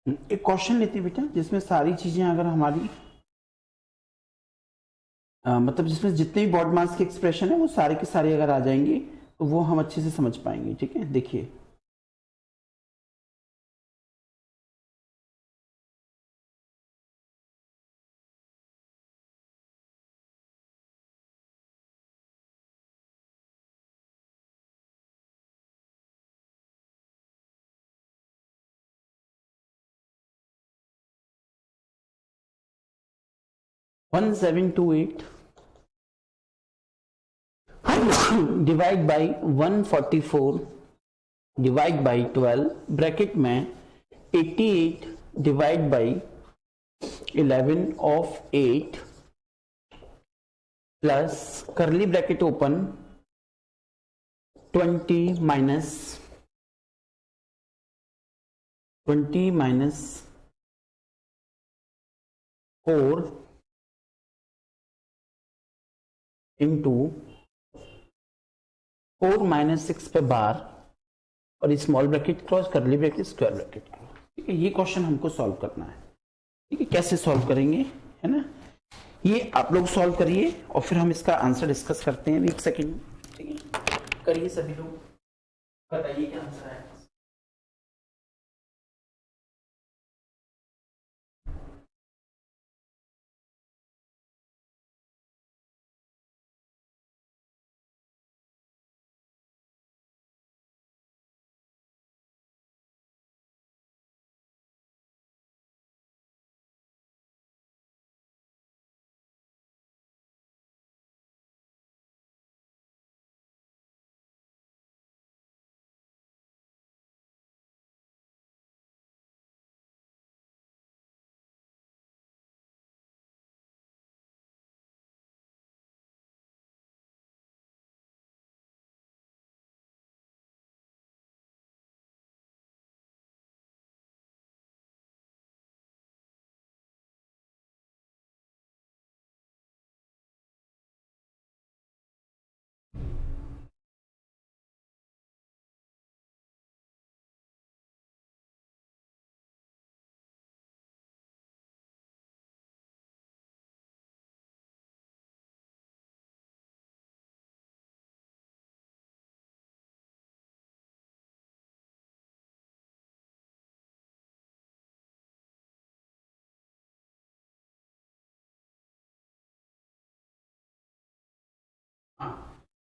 एक क्वेश्चन लेते हैं बेटा जिसमें सारी चीजें अगर हमारी मतलब जिसमें जितने भी बॉड मास के एक्सप्रेशन है वो सारे के सारे अगर आ जाएंगे तो वो हम अच्छे से समझ पाएंगे। ठीक है, देखिए 1728 divide by 144 divide by 12 bracket में 88 डिवाइड बाई 11 ऑफ 8 प्लस करली bracket open 20 minus 4 into 4 minus 6 पे बार और स्मॉल ब्रैकेट क्रॉस करली ब्रैकेट स्क्वायर ब्रैकेट। ठीक है, ये क्वेश्चन हमको सॉल्व करना है। ठीक है, कैसे सॉल्व करेंगे, है ना, ये आप लोग सॉल्व करिए और फिर हम इसका आंसर डिस्कस करते हैं। एक सेकेंड, ठीक है, करिए सभी लोग, बताइए क्या आंसर है।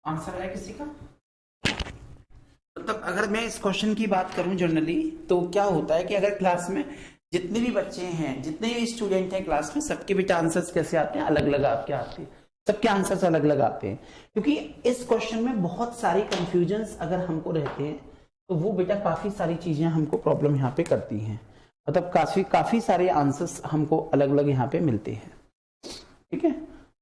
आंसर है किसी का? मतलब अगर मैं इस क्वेश्चन की बात करूं जनरली तो क्या होता है कि अगर क्लास में जितने भी बच्चे हैं, जितने भी स्टूडेंट हैं क्लास में, सबके बेटा आंसर्स कैसे आते हैं, अलग अलग आपके आते हैं, सबके आंसर्स अलग अलग आते हैं। क्योंकि इस क्वेश्चन में बहुत सारी कंफ्यूजन्स अगर हमको रहते हैं तो वो बेटा काफी सारी चीजें हमको प्रॉब्लम यहाँ पे करती हैं। मतलब काफी सारे आंसर्स हमको अलग अलग यहाँ पे मिलते हैं। ठीक है,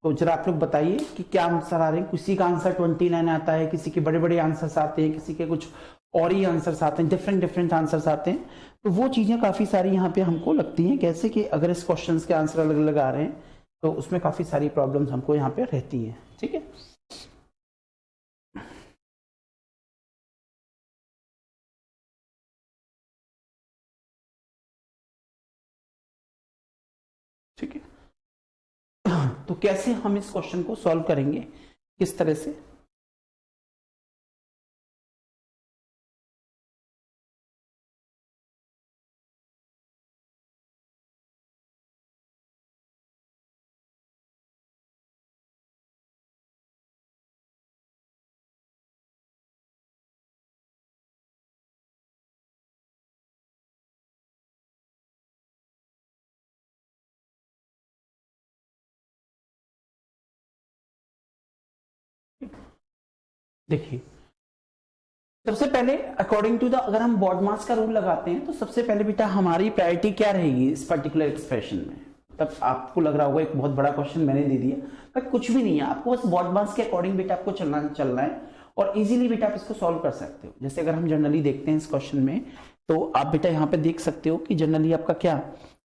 तो जरा आप लोग बताइए कि क्या आंसर आ रहे हैं। किसी का आंसर 29 आता है, किसी के बड़े बड़े आंसर्स आते हैं, किसी के कुछ और ही आंसर्स आते हैं, डिफरेंट डिफरेंट आंसर्स आते हैं। तो वो चीजें काफी सारी यहाँ पे हमको लगती हैं, कैसे कि अगर इस क्वेश्चंस के आंसर अलग अलग आ रहे हैं तो उसमें काफी सारी प्रॉब्लम्स हमको यहाँ पे रहती हैं। ठीक है, ठीक है, तो कैसे हम इस क्वेश्चन को सॉल्व करेंगे, किस तरह से। देखिए सबसे पहले अकॉर्डिंग टू द, अगर हम बॉड मास का रूल लगाते हैं तो सबसे पहले बेटा हमारी प्रायोरिटी क्या रहेगी इस पर्टिकुलर एक्सप्रेशन में। तब आपको लग रहा होगा एक बहुत बड़ा क्वेश्चन मैंने दे दिया, बट कुछ भी नहीं है, आपको बस बॉड मास के अकॉर्डिंग बेटा आपको चलना है और इजीली बेटा आप इसको सॉल्व कर सकते हो। जैसे अगर हम जनरली देखते हैं इस क्वेश्चन में तो आप बेटा यहाँ पे देख सकते हो कि जनरली आपका क्या,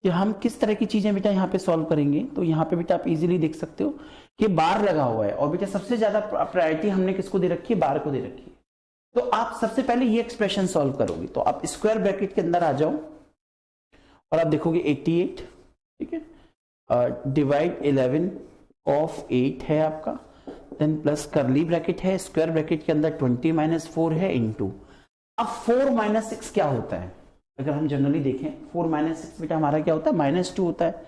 कि हम किस तरह की चीजें बेटा यहाँ पे सॉल्व करेंगे। तो यहाँ पे बेटा आप इजीली देख सकते हो कि बार लगा हुआ है और बेटा सबसे ज्यादा प्रायोरिटी हमने किसको दे रखी है, बार को दे रखी है। तो आप सबसे पहले ये एक्सप्रेशन सॉल्व करोगे तो आप स्क्वायर ब्रैकेट के अंदर आ जाओ और आप देखोगे 88, ठीक है, डिवाइड 11 ऑफ 8 है आपका, देन प्लस करली ब्रैकेट है, स्क्वायर ब्रैकेट के अंदर 20 माइनस 4 है इनटू। अब 4 माइनस 6 क्या होता है, अगर हम जनरली देखें 4 माइनस 6 बेटा हमारा क्या होता है, -2 होता है,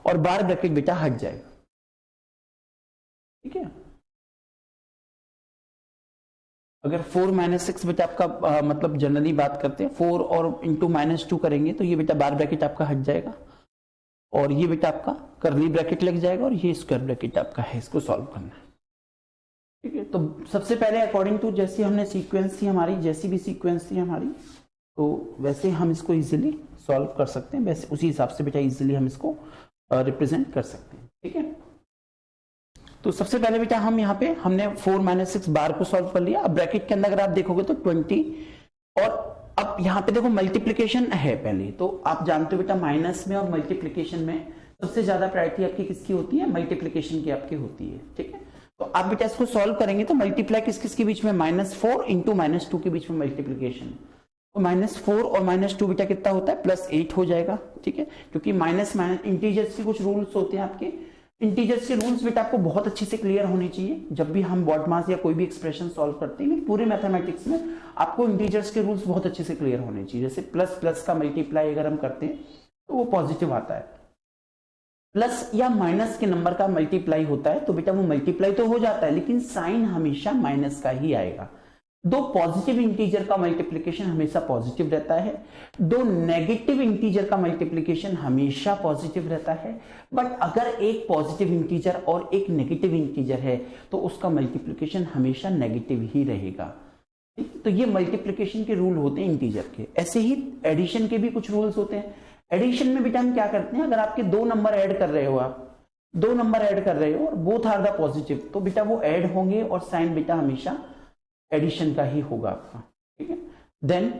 और बार ब्रैकेट बेटा हट जाएगा, ठीक है। अगर 4 माइनस 6 बेटा आपका मतलब जनरली बात करते हैं 4 और इंटू -2 करेंगे तो ये बेटा बार ब्रैकेट आपका हट जाएगा, और ये बेटा आपका करली ब्रैकेट लग जाएगा, और ये स्क्वायर ब्रैकेट आपका है, इसको सॉल्व करना है, ठीक है। तो सबसे पहले अकॉर्डिंग टू जैसी हमने सीक्वेंस थी हमारी, जैसी भी सीक्वेंस थी हमारी, तो वैसे हम इसको इजीली सॉल्व कर सकते हैं, वैसे उसी हिसाब से बेटा इजीली हम इसको रिप्रेजेंट कर सकते हैं, ठीक है। तो सबसे पहले बेटा हम यहाँ पे हमने 4 माइनस 6 बार को सॉल्व कर लिया। अब ब्रैकेट के अंदर अगर आप देखोगे तो 20, और अब यहाँ पे देखो मल्टीप्लीकेशन है पहले, तो आप जानते हो बेटा माइनस में और मल्टीप्लीकेशन में सबसे ज्यादा प्रायोरिटी आपकी किसकी होती है, मल्टीप्लीकेशन की आपकी होती है, ठीक है। तो आप बेटा इसको सॉल्व करेंगे तो मल्टीप्लाई किस किस के बीच में, -4 इंटू -2 के बीच में मल्टीप्लीकेशन, तो -4 और -2 बेटा कितना होता है, +8 हो जाएगा, ठीक है। क्योंकि माइनस इंटीजर्स के कुछ रूल्स होते हैं आपके, इंटीजर्स के रूल्स बेटा आपको बहुत अच्छे से क्लियर होने चाहिए जब भी हम बॉडमास या कोई भी एक्सप्रेशन सॉल्व करते हैं। पूरे मैथमेटिक्स में आपको इंटीजर्स के रूल्स बहुत अच्छे से क्लियर होने चाहिए। जैसे प्लस प्लस का मल्टीप्लाई अगर हम करते हैं तो वो पॉजिटिव आता है, प्लस या माइनस के नंबर का मल्टीप्लाई होता है तो बेटा वो मल्टीप्लाई तो हो जाता है लेकिन साइन हमेशा माइनस का ही आएगा। दो पॉजिटिव इंटीजर का मल्टीप्लिकेशन हमेशा पॉजिटिव रहता है, दो नेगेटिव इंटीजर का मल्टीप्लिकेशन हमेशा पॉजिटिव रहता है। बट अगर एक पॉजिटिव इंटीजर और एक नेगेटिव इंटीजर है तो उसका मल्टीप्लिकेशन हमेशा नेगेटिव ही रहेगा। तो ये मल्टीप्लिकेशन के रूल होते हैं इंटीजर के। ऐसे ही एडिशन के भी कुछ रूल्स होते हैं। एडिशन में बेटा हम क्या करते हैं, अगर आपके दो नंबर ऐड कर रहे हो, आप दो नंबर ऐड कर रहे हो और बोथ आर द पॉजिटिव, तो बेटा वो ऐड होंगे और साइन बेटा हमेशा एडिशन का ही होगा आपका, ठीक है। देन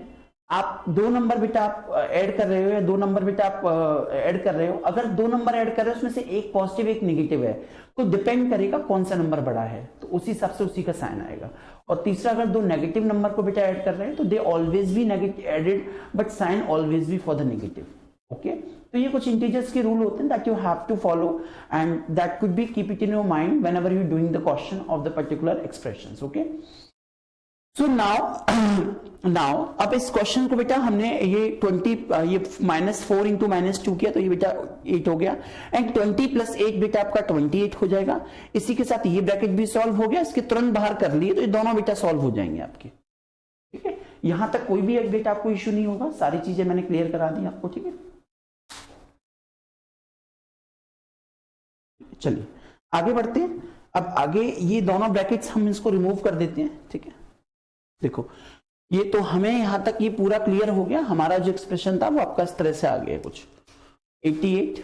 आप दो नंबर बेटा आप ऐड कर रहे हो या दो नंबर बेटा आप ऐड कर रहे हो, अगर दो नंबर ऐड कर रहे हो उसमें से एक पॉजिटिव एक नेगेटिव है तो डिपेंड करेगा कौन सा नंबर बड़ा है, तो उसी हिसाब से उसी का साइन आएगा। और तीसरा, अगर दो नेगेटिव नंबर को बेटा ऐड कर रहे हैं तो they always be negative added but sign always be for the negative, okay. तो ये कुछ इंटीजर्स के रूल होते हैं that you have to follow and that could be keep it in your mind whenever you doing the question of the particular expressions, okay. So now अब इस question को बेटा हमने ये -4 इंटू -2 किया तो ये बेटा 8 हो गया, एंड 20 + 8 बेटा आपका 28 हो जाएगा। इसी के साथ ये ब्रैकेट भी सॉल्व हो गया, इसके तुरंत बाहर कर लिए तो ये दोनों बेटा सॉल्व हो जाएंगे आपके, ठीक है। यहां तक कोई भी एक बेटा आपको इश्यू नहीं होगा, सारी चीजें मैंने क्लियर करा दी आपको, ठीक है। चलिए आगे बढ़ते हैं। अब आगे ये दोनों ब्रैकेट्स हम इसको रिमूव कर देते हैं, ठीक है। देखो ये तो हमें यहां तक ये पूरा क्लियर हो गया, हमारा जो एक्सप्रेशन था वो आपका इस तरह से आ गया कुछ 88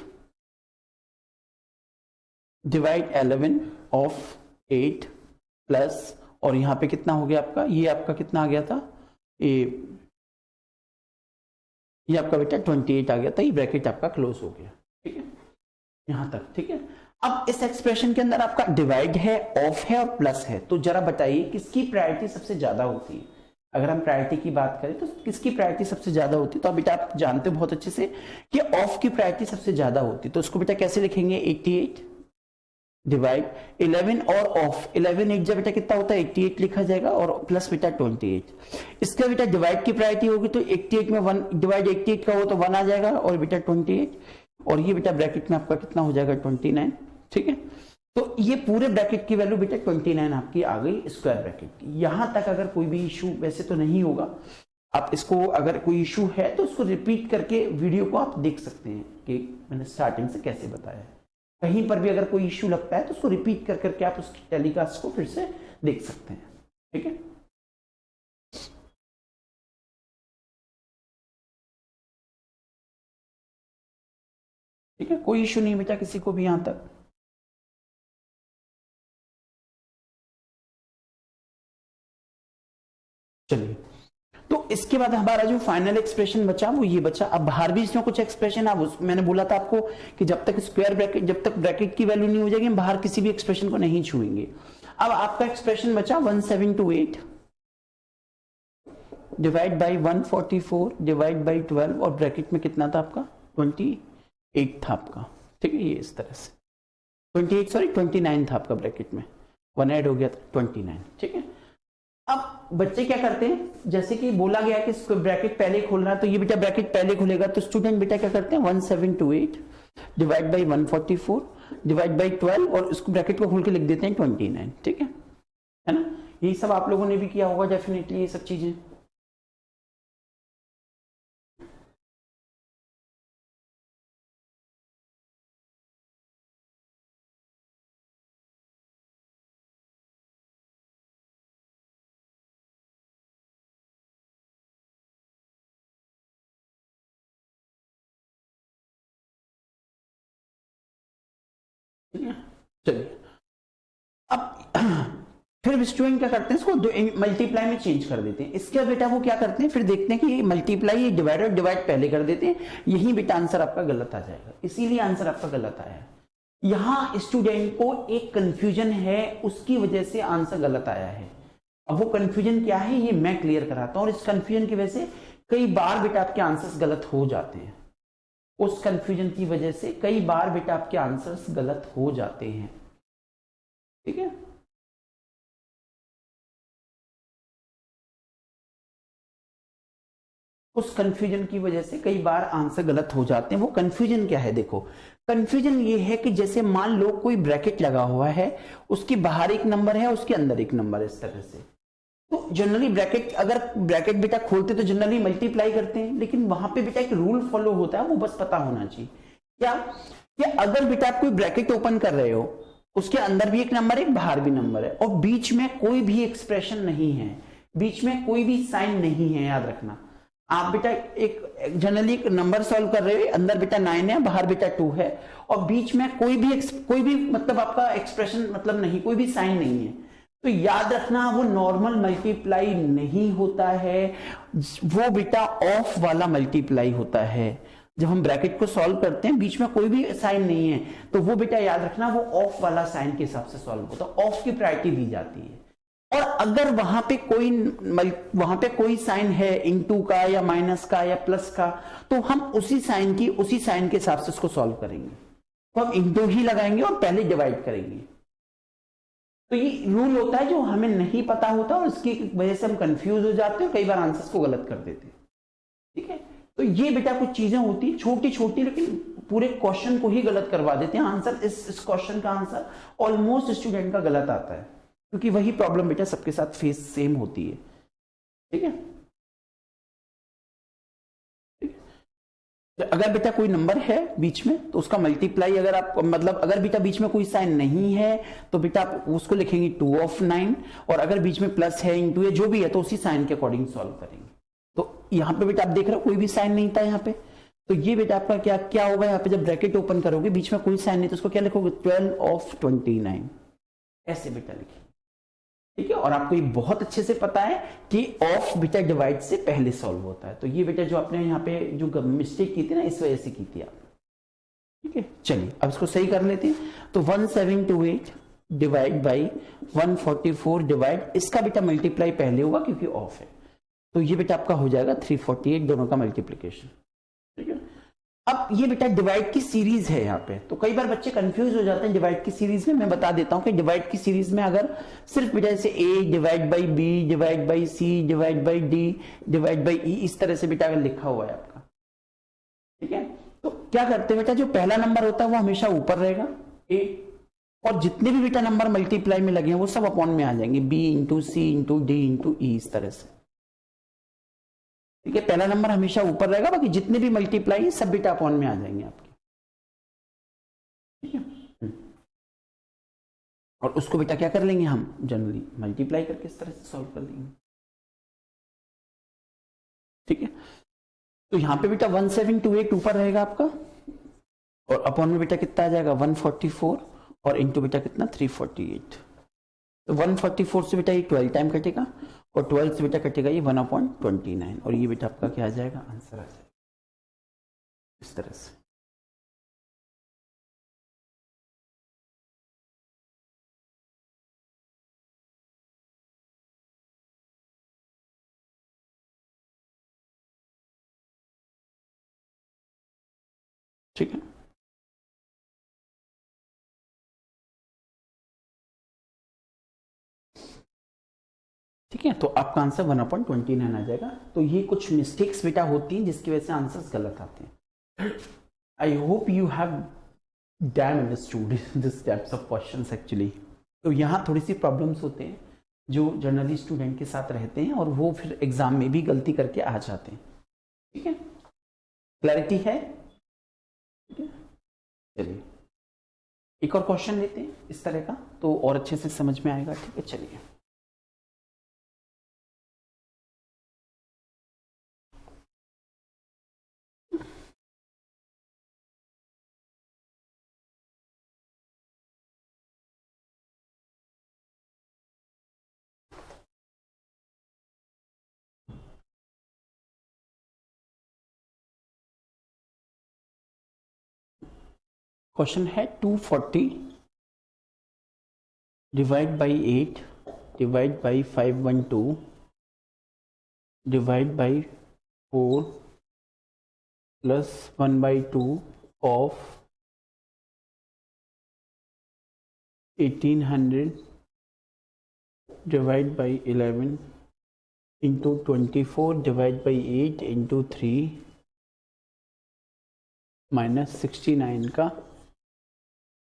डिवाइड 11 ऑफ 8 प्लस, और यहां पे कितना हो गया आपका, ये आपका कितना आ गया था, ये आपका बेटा 28 आ गया था। ये ब्रैकेट आपका क्लोज हो गया, ठीक है, यहां तक, ठीक है। अब इस एक्सप्रेशन के अंदर आपका डिवाइड है, ऑफ है और प्लस है, तो जरा बताइए किसकी प्रायोरिटी सबसे ज्यादा होती है। अगर हम प्रायोरिटी की बात करें तो किसकी प्रायोरिटी सबसे ज्यादा होती है, तो बेटा आप जानते हो बहुत अच्छे से कि ऑफ की प्रायोरिटी सबसे ज्यादा होती है। तो उसको बेटा कैसे लिखेंगे, 88 डिवाइड 11 और ऑफ 11 एक जब बेटा कितना होता है 88 लिखा जाएगा, और प्लस बेटा 28। इसका बेटा डिवाइड की प्रायोरिटी होगी तो 88 में 1 डिवाइड 88 का हो तो 1 आ जाएगा, और बेटा 28, और ये बेटा ब्रैकेट में आपका कितना हो जाएगा 29, ठीक है। तो ये पूरे ब्रैकेट की वैल्यू बेटा 29 आपकी आ गई स्क्वायर ब्रैकेट की। यहां तक अगर कोई भी इशू वैसे तो नहीं होगा, आप इसको अगर कोई इशू है तो इसको रिपीट करके वीडियो को आप देख सकते हैं कि मैंने स्टार्टिंग से कैसे बताया है। कहीं पर भी अगर कोई इशू लगता है तो उसको रिपीट कर करके आप उस टेलीकास्ट को फिर से देख सकते हैं, ठीक है। ठीक है, कोई इशू नहीं बेटा किसी को भी यहां तक। चलिए, तो इसके बाद हमारा जो फाइनल एक्सप्रेशन बचा वो ये बचा। अब बाहर भी इसमें कुछ एक्सप्रेशन, अब मैंने बोला था आपको कि जब तक स्क्वायर ब्रैकेट, जब तक ब्रैकेट की वैल्यू नहीं हो जाएगी हम बाहर किसी भी एक्सप्रेशन को नहीं छुएंगे। अब आपका एक्सप्रेशन बचा 1728 डिवाइड बाई 144 डिवाइड बाई 12, और ब्रैकेट में कितना था आपका 28 था आपका, ठीक है, ये इस तरह से 28 सॉरी 29 था आपका ब्रैकेट में, 1 ऐड हो गया था 29, ठीक है। अब बच्चे क्या करते हैं, जैसे कि बोला गया कि इसको ब्रैकेट पहले खोलना है, तो ये बेटा ब्रैकेट पहले खुलेगा, तो स्टूडेंट बेटा क्या करते हैं 1728 डिवाइड बाई 144 डिवाइड बाई 12 और इसको ब्रैकेट को खोल के लिख देते हैं 29, ठीक है ना। यही सब आप लोगों ने भी किया होगा डेफिनेटली ये सब चीजें। चलिए अब फिर स्टूडेंट क्या करते हैं, इसको मल्टीप्लाई में चेंज कर देते हैं। इसके बेटा वो क्या करते हैं, फिर देखते हैं कि मल्टीप्लाई डिवाइड और डिवाइड पहले कर देते हैं, यही बेटा आंसर आपका गलत आ जाएगा, इसीलिए आंसर आपका गलत आया है। यहां स्टूडेंट को एक कंफ्यूजन है, उसकी वजह से आंसर गलत आया है। अब वो कंफ्यूजन क्या है ये मैं क्लियर कराता हूं, और इस कंफ्यूजन की वजह से कई बार बेटा आपके आंसर्स गलत हो जाते हैं। उस कंफ्यूजन की वजह से कई बार बेटा आपके आंसर्स गलत हो जाते हैं, ठीक है। उस कंफ्यूजन की वजह से कई बार आंसर गलत हो जाते हैं। वो कंफ्यूजन क्या है, देखो कंफ्यूजन ये है कि जैसे मान लो कोई ब्रैकेट लगा हुआ है, उसके बाहर एक नंबर है, उसके अंदर एक नंबर है, इस तरह से। तो जनरली ब्रैकेट, अगर ब्रैकेट बेटा खोलते तो जनरली मल्टीप्लाई करते हैं, लेकिन वहां पे बेटा एक रूल फॉलो होता है, वो बस पता होना चाहिए क्या, कि अगर बेटा आप कोई ब्रैकेट ओपन कर रहे हो, उसके अंदर भी एक नंबर है, बाहर भी नंबर है, और बीच में कोई भी एक्सप्रेशन नहीं है, बीच में कोई भी साइन नहीं है, याद रखना। आप बेटा एक जनरली एक नंबर सॉल्व कर रहे हो, अंदर बेटा 9 है, बाहर बेटा 2 है, और बीच में कोई भी मतलब आपका एक्सप्रेशन मतलब नहीं, कोई भी साइन नहीं है, तो याद रखना वो नॉर्मल मल्टीप्लाई नहीं होता है, वो बेटा ऑफ वाला मल्टीप्लाई होता है। जब हम ब्रैकेट को सॉल्व करते हैं, बीच में कोई भी साइन नहीं है, तो वो बेटा याद रखना वो ऑफ वाला साइन के हिसाब से सॉल्व होता है, ऑफ की प्रायोरिटी दी जाती है। और अगर वहां पे कोई साइन है इनटू का या माइनस का या प्लस का, तो हम उसी साइन के हिसाब से उसको सॉल्व करेंगे, तो हम इनटू ही लगाएंगे और पहले डिवाइड करेंगे। तो ये रूल होता है जो हमें नहीं पता होता, और इसकी वजह से हम कंफ्यूज हो जाते हैं, कई बार आंसर्स को गलत कर देते हैं, ठीक है। तो ये बेटा कुछ चीजें होती है छोटी छोटी, लेकिन पूरे क्वेश्चन को ही गलत करवा देते हैं। आंसर इस क्वेश्चन का आंसर ऑलमोस्ट स्टूडेंट का गलत आता है, क्योंकि वही प्रॉब्लम बेटा सबके साथ फेस सेम होती है, ठीक है। अगर बेटा कोई नंबर है बीच में, तो उसका मल्टीप्लाई अगर आप मतलब अगर बेटा बीच में कोई साइन नहीं है, तो बेटा आप उसको लिखेंगे 2 ऑफ 9, और अगर बीच में प्लस है इंटू है जो भी है, तो उसी साइन के अकॉर्डिंग सॉल्व करेंगे। तो यहां पे बेटा आप देख रहे हो कोई भी साइन नहीं था यहाँ पे, तो ये बेटा आपका क्या क्या होगा, यहाँ पे जब ब्रैकेट ओपन करोगे बीच में कोई साइन नहीं, तो उसको क्या लिखोगे 12 ऑफ 29, ऐसे बेटा लिखिए, ठीक है। और आपको ये बहुत अच्छे से पता है कि ऑफ बेटा डिवाइड से पहले सॉल्व होता है, तो ये बेटा जो आपने यहाँ पे जो मिस्टेक की थी ना, इस वजह से की थी आप, ठीक है। चलिए अब इसको सही कर लेते हैं। तो 1728 डिवाइड बाई 144 डिवाइड, इसका बेटा मल्टीप्लाई पहले होगा क्योंकि ऑफ है, तो ये बेटा आपका हो जाएगा 348, दोनों का मल्टीप्लीकेशन, ठीक है। अब ये बेटा डिवाइड की सीरीज है यहाँ पे, तो कई बार बच्चे कंफ्यूज हो जाते हैं डिवाइड की सीरीज में। मैं बता देता हूं कि डिवाइड की सीरीज में अगर सिर्फ बेटा जैसे A divide by B divide by C divide by D divide by E, इस तरह से बेटा अगर लिखा हुआ है आपका, ठीक है, तो क्या करते हैं बेटा, जो पहला नंबर होता है वो हमेशा ऊपर रहेगा ए, और जितने भी बेटा नंबर मल्टीप्लाई में लगे हैं वो सब अपॉन में आ जाएंगे, बी इंटू सी इंटू डी इंटू ई, इस तरह से, ठीक है। पहला नंबर हमेशा ऊपर रहेगा, बाकी जितने भी मल्टीप्लाई सब बेटा अपॉन में आ जाएंगे आपके, ठीक है। और उसको बेटा क्या कर लेंगे हम, जनरली मल्टीप्लाई करके इस तरह से सॉल्व कर लेंगे, ठीक है। तो यहां पे बेटा 1728 ऊपर रहेगा आपका, और अपॉन में बेटा कितना आ जाएगा 144, और इंटू बेटा कितना 348, तो 144 से बेटा ये 12 टाइम कटेगा, और 12 से बेटा कटेगा ये 1/29, और ये बेटा आपका क्या आ जाएगा, आंसर आ जाएगा इस तरह से। ठीक है, ठीक है, तो आपका आंसर 1/29 आ जाएगा। तो ये कुछ मिस्टेक्स बेटा होती हैं जिसकी वजह से आंसर्स गलत आते हैं। I hope you have dam understood this types of questions actually. तो यहाँ थोड़ी सी प्रॉब्लम्स होते हैं जो जनरली स्टूडेंट के साथ रहते हैं और वो फिर एग्जाम में भी गलती करके आ जाते हैं। ठीक है, क्लैरिटी है? ठीक है, चलिए एक और क्वेश्चन लेते हैं इस तरह का, तो और अच्छे से समझ में आएगा। ठीक है, चलिए क्वेश्चन है 240 divide by 8 divide by 512 divide by 4 plus 1/2 of 1800 divide by 11 into 24 divide by 8 into 3 minus 69 का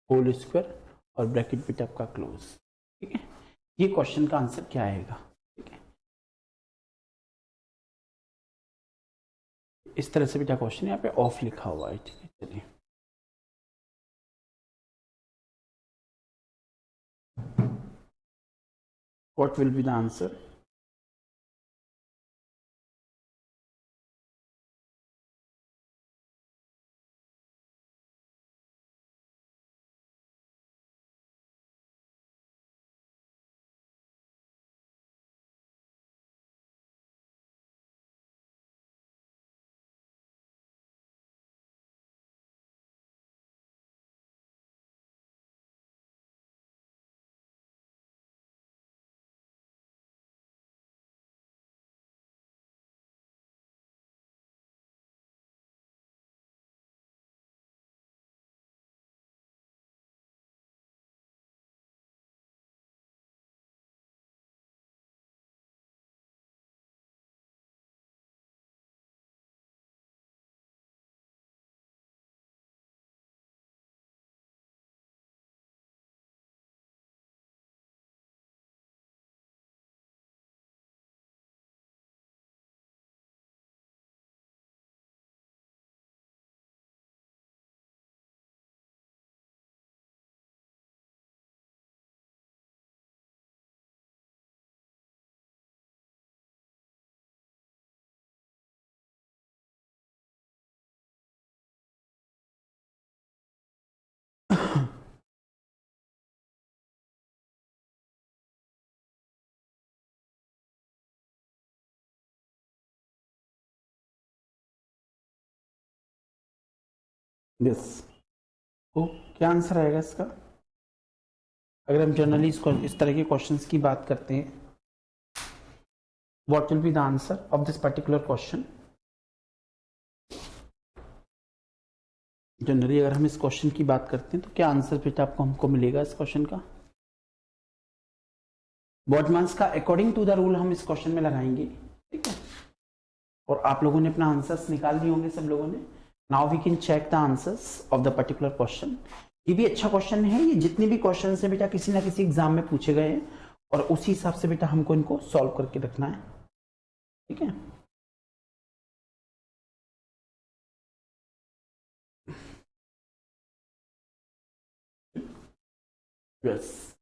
होल स्क्वायर और ब्रैकेट बेटा आपका क्लोज। ठीक है, ये क्वेश्चन का आंसर क्या आएगा? ठीक है, इस तरह से बेटा क्वेश्चन यहाँ पे ऑफ लिखा हुआ है। ठीक है, चलिए what will be the answer? Yes, तो क्या आंसर आएगा इसका? अगर हम जनरली इस तरह के क्वेश्चंस की बात करते हैं, what will be the answer of this particular question? Generally अगर हम इस क्वेश्चन की बात करते हैं तो क्या आंसर बेटा आपको हमको मिलेगा इस क्वेश्चन का? बॉडमास का अकॉर्डिंग टू द रूल हम इस क्वेश्चन में लगाएंगे। ठीक है, और आप लोगों ने अपना आंसर्स निकाल दिए होंगे सब लोगों ने। Now we can check the answers of the particular question. ये भी अच्छा क्वेश्चन है। ये जितने भी क्वेश्चन है बेटा किसी ना किसी एग्जाम में पूछे गए हैं और उसी हिसाब से बेटा हमको इनको सॉल्व करके रखना है। ठीक है, यस,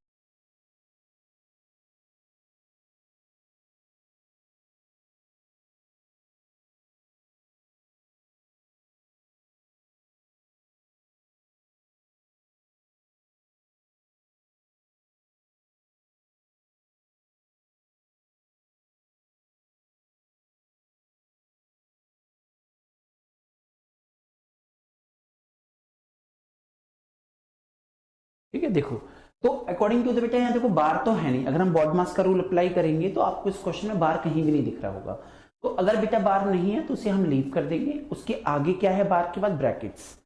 ठीक है। देखो, तो अकॉर्डिंग टू द बेटा यहाँ देखो बार तो है नहीं। अगर हम बॉडमास का रूल अप्लाई करेंगे तो आपको इस क्वेश्चन में बार कहीं भी नहीं दिख रहा होगा। तो अगर बेटा बार नहीं है तो उसे हम लीव कर देंगे। उसके आगे क्या है बार के बाद? ब्रैकेट्स।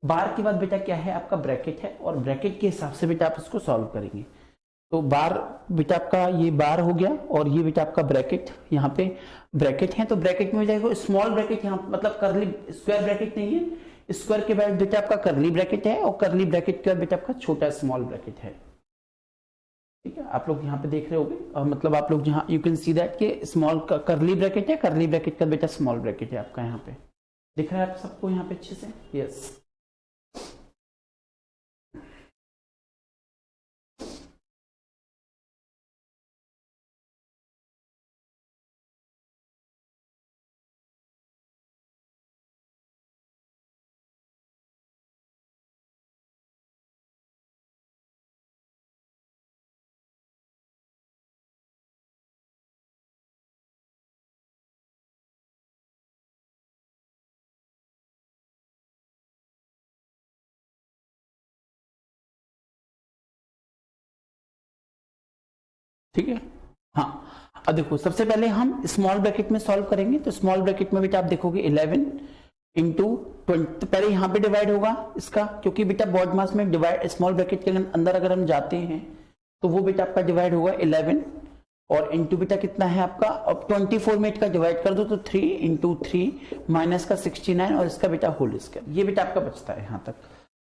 बार के बाद बेटा क्या है आपका ब्रैकेट है, और ब्रैकेट के हिसाब से बेटा आप इसको सॉल्व करेंगे। तो बार बेटा आपका ये बार हो गया, और ये बेटा आपका ब्रैकेट, यहाँ पे ब्रैकेट है तो ब्रैकेट में हो जाएगा स्मॉल ब्रैकेट, यहाँ मतलब करली स्क्वायर ब्रैकेट नहीं है, स्क्वायर के बाद बेटा आपका करली ब्रैकेट है, और करली ब्रैकेट के बाद बेटा आपका छोटा स्मॉल ब्रैकेट है। ठीक है, आप लोग यहाँ पे देख रहे होंगे, मतलब आप लोग जहाँ यू कैन सी दैट कि स्मॉल करली ब्रैकेट है, करली ब्रैकेट का बेटा स्मॉल ब्रैकेट है आपका, यहाँ पे दिख रहा है आप सबको यहाँ पे अच्छे से? यस। ठीक है, हाँ। अब देखो सबसे पहले हम स्मॉल ब्रैकेट में सॉल्व करेंगे, तो स्मॉल ब्रैकेट में बेटा आप देखोगे 11 इंटू 20, तो पहले यहाँ पे डिवाइड होगा इसका, क्योंकि बेटा बॉड मास में डिवाइड स्मॉल ब्रैकेट के अंदर अगर हम जाते हैं तो वो बेटा आपका डिवाइड होगा 11, और इंटू बेटा कितना है आपका, अब 24 में इसका डिवाइड कर दो तो 3 इंटू 3 माइनस का 69, और इसका बेटा होल स्क्वायर, ये बेटा आपका बचता है यहाँ तक,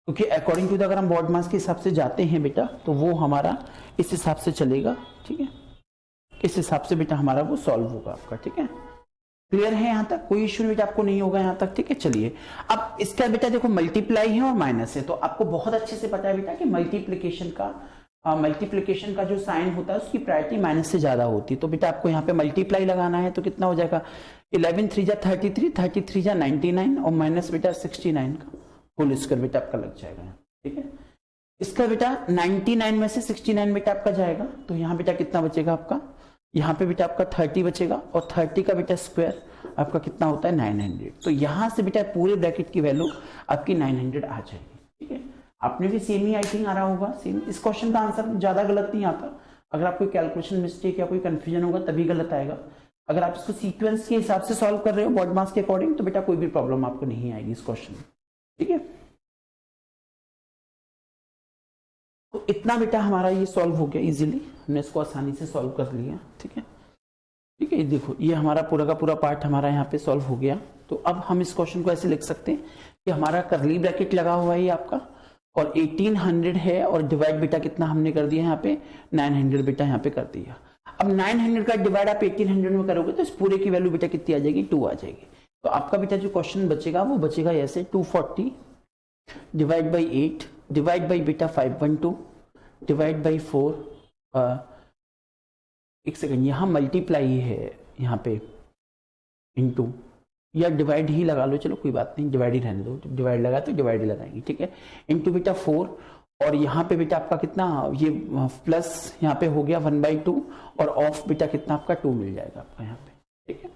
क्योंकि अकॉर्डिंग टू द अगर हम बॉड मास के हिसाब से जाते हैं बेटा तो वो हमारा इस हिसाब से चलेगा। ठीक है, इस हिसाब से बेटा हमारा वो सॉल्व होगा आपका। ठीक है, क्लियर है यहाँ तक? कोई इश्यू बेटा आपको नहीं होगा यहाँ तक? ठीक है, चलिए अब इसका बेटा देखो मल्टीप्लाई है और माइनस है, तो आपको बहुत अच्छे से पता है बेटा कि मल्टीप्लीकेशन का जो साइन होता है उसकी प्रायोरिटी माइनस से ज्यादा होती है, तो बेटा आपको यहाँ पे मल्टीप्लाई लगाना है, तो कितना हो जाएगा 11 3 जा 33, 33 जा 99, और माइनस बेटा 69 का होल स्क्वायर बेटा आपका लग जाएगा। ठीक है, इसका बेटा 99 में से 69 बेटा आपका जाएगा, तो यहाँ बेटा कितना बचेगा आपका, यहाँ पे बेटा आपका 30 बचेगा, और 30 का बेटा स्क्वायर आपका कितना होता है 900, तो यहाँ से बेटा पूरे ब्रैकेट की वैल्यू आपकी 900 आ जाएगी। ठीक है, आपने भी सेम ही आई थिंक आ रहा होगा, सेम। इस क्वेश्चन का आंसर ज्यादा गलत नहीं आता, अगर आप कोई कैलकुलेशन मिस्टेक या कोई कंफ्यूजन होगा तभी गलत आएगा। अगर आप इसको सीक्वेंस के हिसाब से सॉल्व कर रहे हो बॉड मास के अकॉर्डिंग, तो बेटा कोई भी प्रॉब्लम आपको नहीं आएगी इस क्वेश्चन में। ठीक है, तो इतना बेटा हमारा ये सॉल्व हो गया इजीली, हमने इसको आसानी से सॉल्व कर लिया। ठीक है, ठीक है, देखो ये हमारा पूरा का पूरा पार्ट हमारा यहाँ पे सॉल्व हो गया। तो अब हम इस क्वेश्चन को ऐसे लिख सकते हैं कि हमारा करली ब्रैकेट लगा हुआ है ये आपका, और 1800 है, और डिवाइड बेटा कितना हमने कर दिया यहाँ पे 900 बेटा यहाँ पे कर दिया। अब 900 का डिवाइड आप 1800 में करोगे तो इस पूरे की वैल्यू बेटा कितनी आ जाएगी, 2 आ जाएगी। तो आपका बेटा जो क्वेश्चन बचेगा वो बचेगा ऐसे 240 डिवाइड बाई 8 डिवाइड बाई बेटा 512 डिवाइड बाई 4, एक सेकंड, यहाँ मल्टीप्लाई है यहाँ पे इनटू, या डिवाइड ही लगा लो, चलो कोई बात नहीं, डिवाइड ही रहने दो, डिवाइड लगा तो डिवाइड ही लगाएंगे। ठीक है, इनटू बेटा 4, और यहाँ पे बेटा आपका कितना, ये प्लस यहाँ पे हो गया 1/2, और ऑफ बेटा कितना आपका 2 मिल जाएगा आपका यहाँ पे। ठीक है,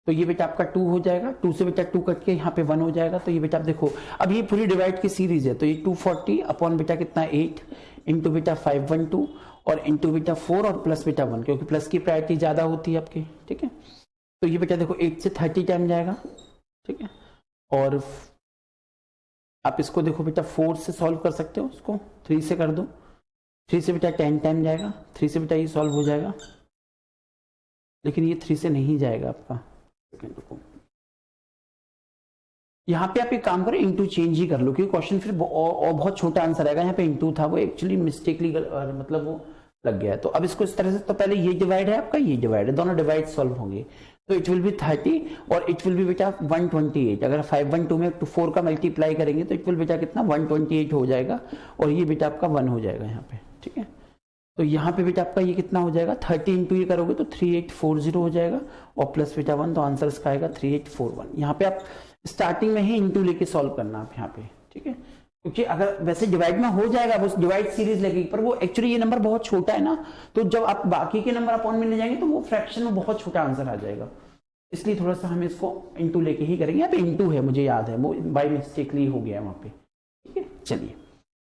तो ये बेटा आपका 2 हो जाएगा, 2 से बेटा 2 कट के यहाँ पे 1 हो जाएगा, तो ये बेटा आप देखो अब ये पूरी डिवाइड की सीरीज है, तो ये 240 अपॉन बेटा कितना 8 इंटू बेटा 512 और इंटू बेटा 4 और प्लस बेटा 1, क्योंकि प्लस की प्रायोरिटी ज्यादा होती है आपकी। ठीक है, तो ये बेटा देखो 8 से 30 टाइम जाएगा। ठीक है, और आप इसको देखो बेटा 4 से सॉल्व कर सकते हो, उसको 3 से कर दो, 3 से बेटा 10 टाइम जाएगा, 3 से बेटा ये सॉल्व हो जाएगा, लेकिन ये 3 से नहीं जाएगा आपका। यहाँ पे आप एक काम करो, इंटू चेंज ही कर लो, क्योंकि क्वेश्चन फिर बहुत छोटा आंसर आएगा। यहाँ पे इंटू था, वो एक्चुअली मिस्टेकली मतलब वो लग गया है। तो अब इसको इस तरह से, तो पहले ये डिवाइड है आपका, ये डिवाइड है, दोनों डिवाइड सॉल्व होंगे, तो इट विल बी 30 और इट विल बी बेटा 128। अगर 512 में 4 का मल्टीप्लाई करेंगे तो इट विल बेटा कितना 128 हो जाएगा, और ये बेटा आपका 1 हो जाएगा यहाँ पे। ठीक है, तो यहाँ पे बेटा आपका ये कितना हो जाएगा, 30 इंटू ये करोगे तो 3840 हो जाएगा, और प्लस बेटा 1, तो आंसर इसका आएगा 3841। यहाँ पे आप स्टार्टिंग में ही इंटू लेके सॉल्व करना आप यहाँ पे। ठीक है, क्योंकि अगर वैसे डिवाइड में हो जाएगा, वो डिवाइड सीरीज लगेगी, पर वो एक्चुअली ये नंबर बहुत छोटा है ना, तो जब आप बाकी के नंबर अपॉन में ले जाएंगे तो वो फ्रैक्शन में बहुत छोटा आंसर आ जाएगा, इसलिए थोड़ा सा हम इसको इंटू लेके ही करेंगे। यहाँ पे इंटू है, मुझे याद है, वो बाई मिस्टेकली हो गया वहां पे। ठीक है, चलिए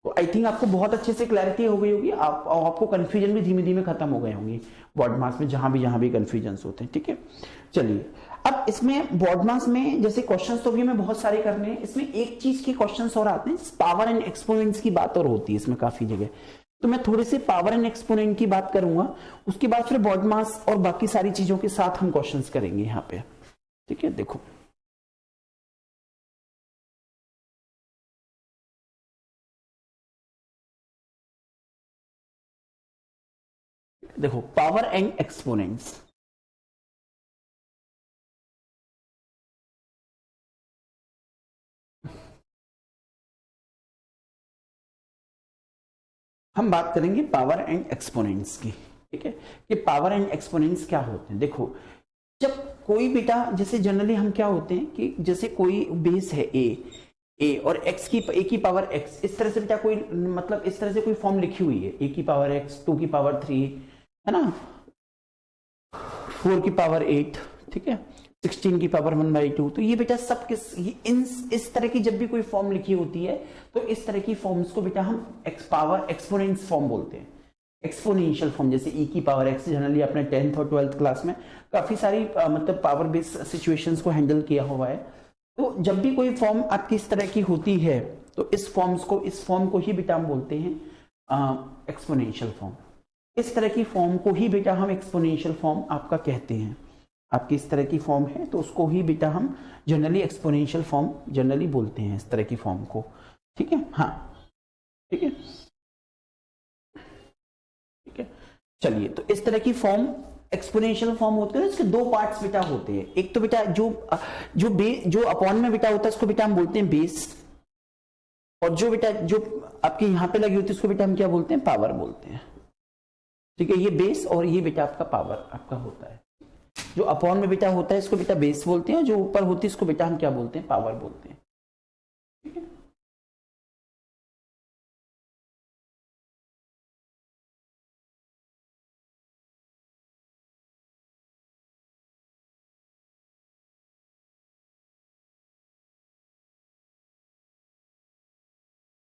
तो आई थिंक आपको बहुत अच्छे से क्लैरिटी हो गई होगी, आपको कंफ्यूजन भी धीमे धीमे खत्म हो गए होंगे बोर्ड मास में, जहां भी कंफ्यूजन होते हैं। ठीक है, चलिए अब इसमें बोर्ड मास में जैसे क्वेश्चंस तो भी हमें बहुत सारे करने हैं, इसमें एक चीज के क्वेश्चंस और आते हैं, पावर एंड एक्सपोनेंट्स की बात और होती है इसमें काफी जगह। तो मैं थोड़े से पावर एंड एक्सपोनेंट की बात करूंगा, उसके बाद फिर बोर्ड मास और बाकी सारी चीजों के साथ हम क्वेश्चंस करेंगे यहाँ पे। ठीक है, देखो देखो पावर एंड एक्सपोनेंट्स, हम बात करेंगे पावर एंड एक्सपोनेंट्स की। ठीक है, कि पावर एंड एक्सपोनेंट्स क्या होते हैं। देखो जब कोई बेटा, जैसे जनरली हम क्या होते हैं कि जैसे कोई बेस है ए और एक्स की ए की पावर एक्स, इस तरह से बेटा कोई मतलब इस तरह से कोई फॉर्म लिखी हुई है, ए की पावर एक्स, 2 की पावर 3, है ना, 4 की पावर 8, ठीक है, 16 की पावर 1/2। तो ये बेटा सब इस तरह की जब भी कोई फॉर्म लिखी होती है तो इस तरह की फॉर्म्स को बेटा हम पावर एक्सपोनेंट्स फॉर्म बोलते हैं, एक्सपोनेंशियल फॉर्म। जैसे ई की पावर एक्स, जनरली अपने 10th और 12th क्लास में काफी सारी मतलब पावर बेस्ड सिचुएशंस को हैंडल किया हुआ है। तो जब भी कोई फॉर्म आपकी इस तरह की होती है तो इस फॉर्म को ही बेटा हम बोलते हैं एक्सपोनेंशियल फॉर्म। इस तरह की फॉर्म को ही बेटा हम एक्सपोनेंशियल फॉर्म आपका कहते हैं। आपकी इस तरह की फॉर्म है तो उसको ही बेटा हम जनरली एक्सपोनेंशियल फॉर्म जनरली बोलते हैं, इस तरह की फॉर्म को। ठीक है, हाँ ठीक है, ठीक है, चलिए तो इस तरह की फॉर्म एक्सपोनेंशियल फॉर्म होते हैं। इसके दो पार्ट्स बेटा होते हैं, एक तो बेटा जो अपॉन में बेटा होता है उसको बेटा हम बोलते हैं बेस, और जो बेटा जो आपके यहां पे लगी होती है उसको बेटा हम क्या बोलते हैं, पावर बोलते हैं। ठीक है, ये बेस और ये बेटा आपका पावर आपका होता है। जो अपॉन में बेटा होता है इसको बेटा बेस बोलते हैं, जो ऊपर होती है इसको बेटा हम क्या बोलते हैं, पावर बोलते हैं। ठीक है,